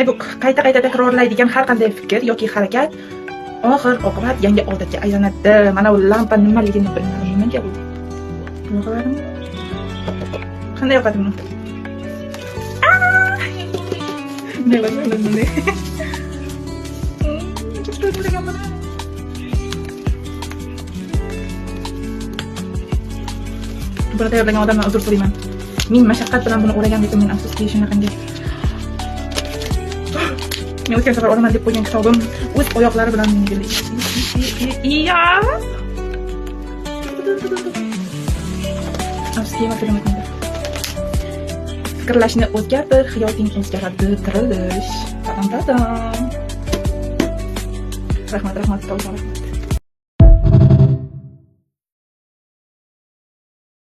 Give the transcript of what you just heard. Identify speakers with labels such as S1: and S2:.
S1: bu qayta takrorlaydigan har qanday fikr yoki harakat oxir oqibat yangi odatga aylanadi. Mana bu lampa nimaligini bilmadim. Nimaga bu? Yo'qlarmi? Qanday yoqadi buni? Ne var ne? Burada tayyorlagan odamdan uzr so'rayman. Men mashaqqat bilan buni o'raganligim men afsuski shunaqangi. Men o'tgan safar olaman deb qo'ygan kitobim o'z oyoqlari bilan menga iya. Afsuski matematika. Fikrlashni o'zgartir, hayoting o'zgaradi, tirilish. Tadam. Rahmat, tavsiya.